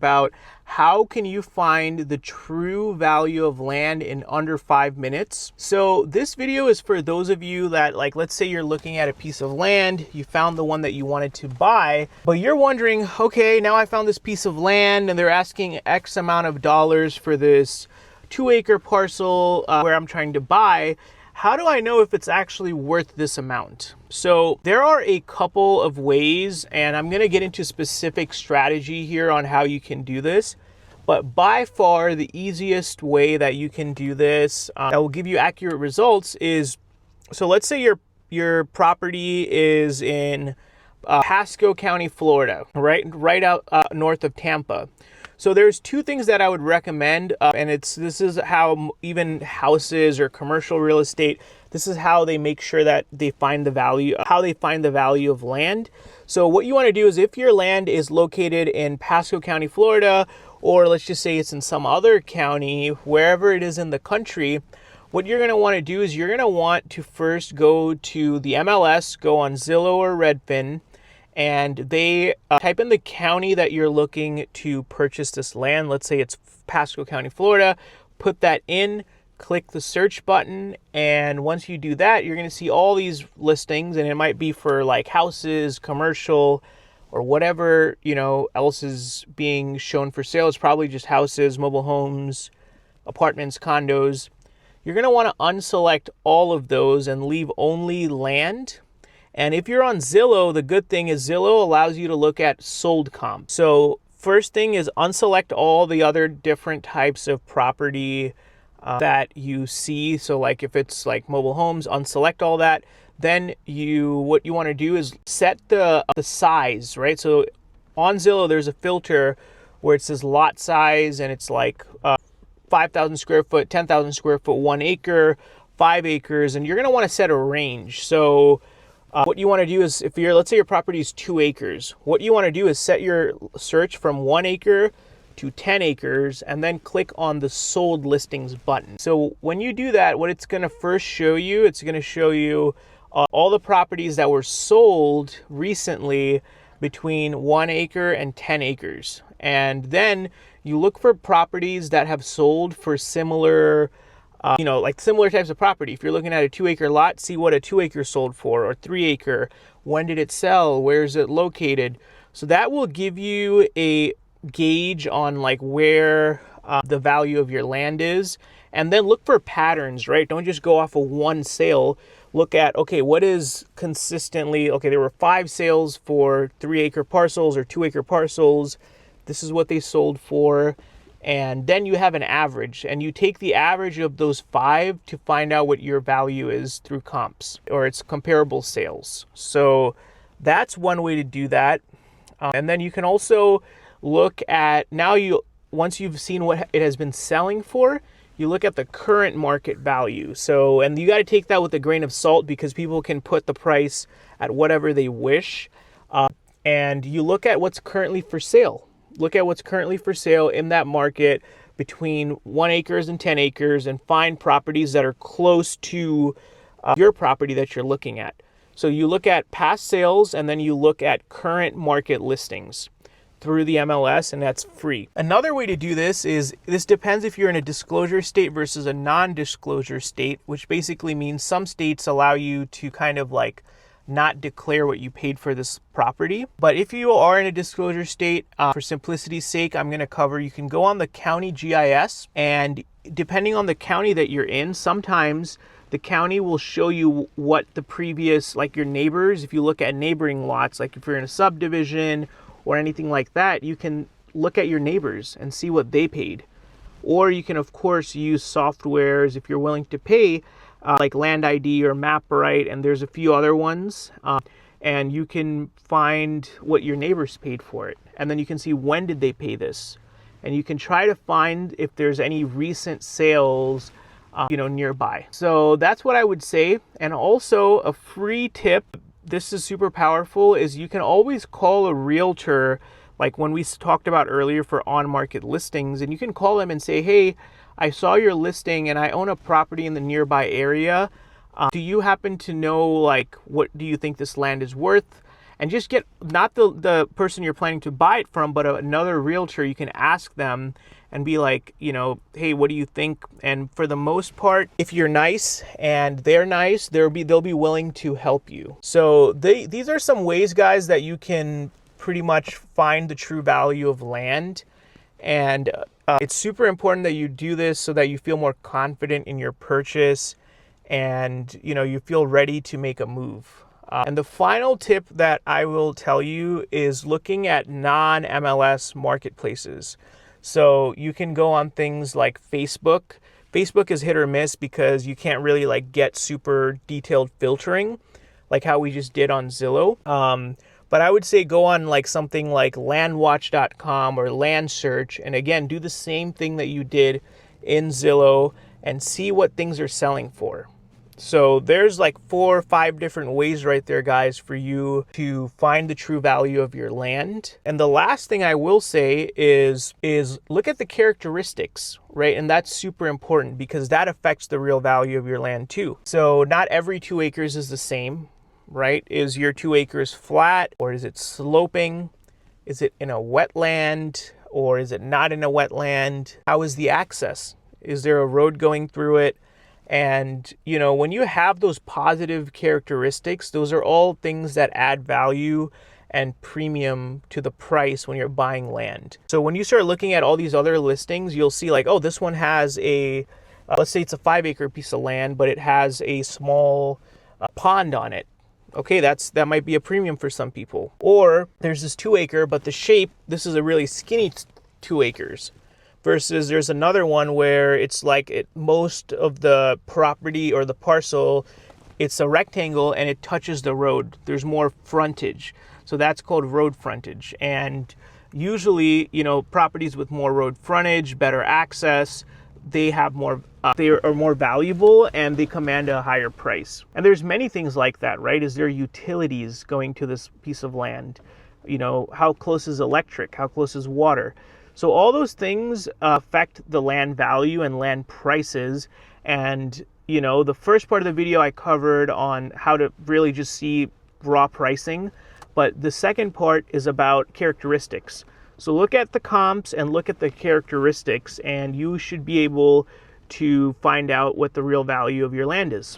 about how can you find the true value of land in under 5 minutes. So this video is for those of you that, like, let's say you're looking at a piece of land, you found the one that you wanted to buy, but you're wondering, okay, now I found this piece of land and they're asking X amount of dollars for this 2-acre parcel where I'm trying to buy. How do I know if it's actually worth this amount? So there are a couple of ways, and I'm gonna get into specific strategy here on how you can do this. But by far the easiest way that you can do this that will give you accurate results is, so let's say your property is in Pasco County, Florida, right out north of Tampa. So there's two things that I would recommend, and this is how even houses or commercial real estate, this is how they make sure that they find the value, of land. So what you want to do is, if your land is located in Pasco County, Florida, or let's just say it's in some other county, wherever it is in the country, what you're going to want to do is you're going to want to first go to the MLS, go on Zillow or Redfin, and they type in the county that you're looking to purchase this land. Let's say it's Pasco County, Florida. Put that in, click the search button, and once you do that, you're going to see all these listings, and it might be for like houses, commercial, or whatever, else is being shown for sale. It's probably just houses, mobile homes, apartments, condos. You're going to want to unselect all of those and leave only land. And if you're on Zillow, the good thing is Zillow allows you to look at sold comps. So first thing is unselect all the other different types of property that you see. So like if it's like mobile homes, unselect all that. Then what you want to do is set the size, right? So on Zillow, there's a filter where it says lot size, and it's like 5,000 square foot, 10,000 square foot, 1 acre, 5 acres, and you're going to want to set a range. So what you want to do is, let's say your property is 2 acres, what you want to do is set your search from 1 acre to 10 acres, and then click on the sold listings button. So when you do that, what it's going to first show you, it's going to show you all the properties that were sold recently between 1 acre and 10 acres. And then you look for properties that have sold for similar like similar types of property. If you're looking at a 2-acre lot, see what a 2-acre sold for, or 3-acre. When did it sell? Where is it located? So that will give you a gauge on like where the value of your land is. And then look for patterns, right? Don't just go off of one sale. Look at, okay, what is consistently, okay, there were 5 sales for 3-acre parcels or 2-acre parcels. This is what they sold for. And then you have an average, and you take the average of those 5 to find out what your value is through comps, or it's comparable sales. So that's one way to do that. And then you can also look at, once you've seen what it has been selling for, you look at the current market value. So, and you got to take that with a grain of salt, because people can put the price at whatever they wish. And you look at what's currently for sale. Look at what's currently for sale in that market between 1 acres and 10 acres, and find properties that are close to your property that you're looking at. So you look at past sales, and then you look at current market listings through the MLS, and that's free. Another way to do this depends if you're in a disclosure state versus a non-disclosure state, which basically means some states allow you to kind of like not declare what you paid for this property. But if you are in a disclosure state, for simplicity's sake, you can go on the county GIS, and depending on the county that you're in, sometimes the county will show you what the previous, like your neighbors, if you look at neighboring lots, like if you're in a subdivision or anything like that, you can look at your neighbors and see what they paid. Or you can, of course, use softwares if you're willing to pay, like Land ID or Maprite, and there's a few other ones. And you can find what your neighbors paid for it. And then you can see when did they pay this. And you can try to find if there's any recent sales nearby. So that's what I would say. And also a free tip, this is super powerful, is you can always call a realtor, like when we talked about earlier for on-market listings, and you can call them and say, hey, I saw your listing and I own a property in the nearby area. Do you happen to know, like, what do you think this land is worth? and just get not the person you're planning to buy it from, but another realtor. You can ask them and be like, you know, hey, what do you think? And for the most part, if you're nice and they're nice, they'll be willing to help you. So these are some ways, guys, that you can pretty much find the true value of land. And it's super important that you do this so that you feel more confident in your purchase and, you know, you feel ready to make a move. And the final tip that I will tell you is looking at non-MLS marketplaces. So you can go on things like Facebook. Facebook is hit or miss because you can't really like get super detailed filtering like how we just did on Zillow. But I would say go on like something like LandWatch.com or Land Search, and again, do the same thing that you did in Zillow and see what things are selling for. So there's like 4 or 5 different ways right there, guys, for you to find the true value of your land. And the last thing I will say is look at the characteristics, right? And that's super important because that affects the real value of your land too. So not every 2 acres is the same, right? Is your 2 acres flat, or is it sloping? Is it in a wetland, or is it not in a wetland? How is the access? Is there a road going through it? And, you know, when you have those positive characteristics, those are all things that add value and premium to the price when you're buying land. So when you start looking at all these other listings, you'll see like, oh, this one has a, let's say it's a 5-acre piece of land, but it has a small pond on it. Okay, that might be a premium for some people. Or there's this 2-acre, but the shape, this is a really skinny 2 acres. Versus there's another one where it's like most of the property or the parcel, it's a rectangle and it touches the road. There's more frontage. So that's called road frontage. And usually, you know, properties with more road frontage, better access, they have more, they are more valuable and they command a higher price. And there's many things like that, right? Is there utilities going to this piece of land? You know, how close is electric? How close is water? So all those things affect the land value and land prices. And, you know, the first part of the video I covered on how to really just see raw pricing. But the second part is about characteristics. So look at the comps and look at the characteristics, and you should be able to find out what the real value of your land is.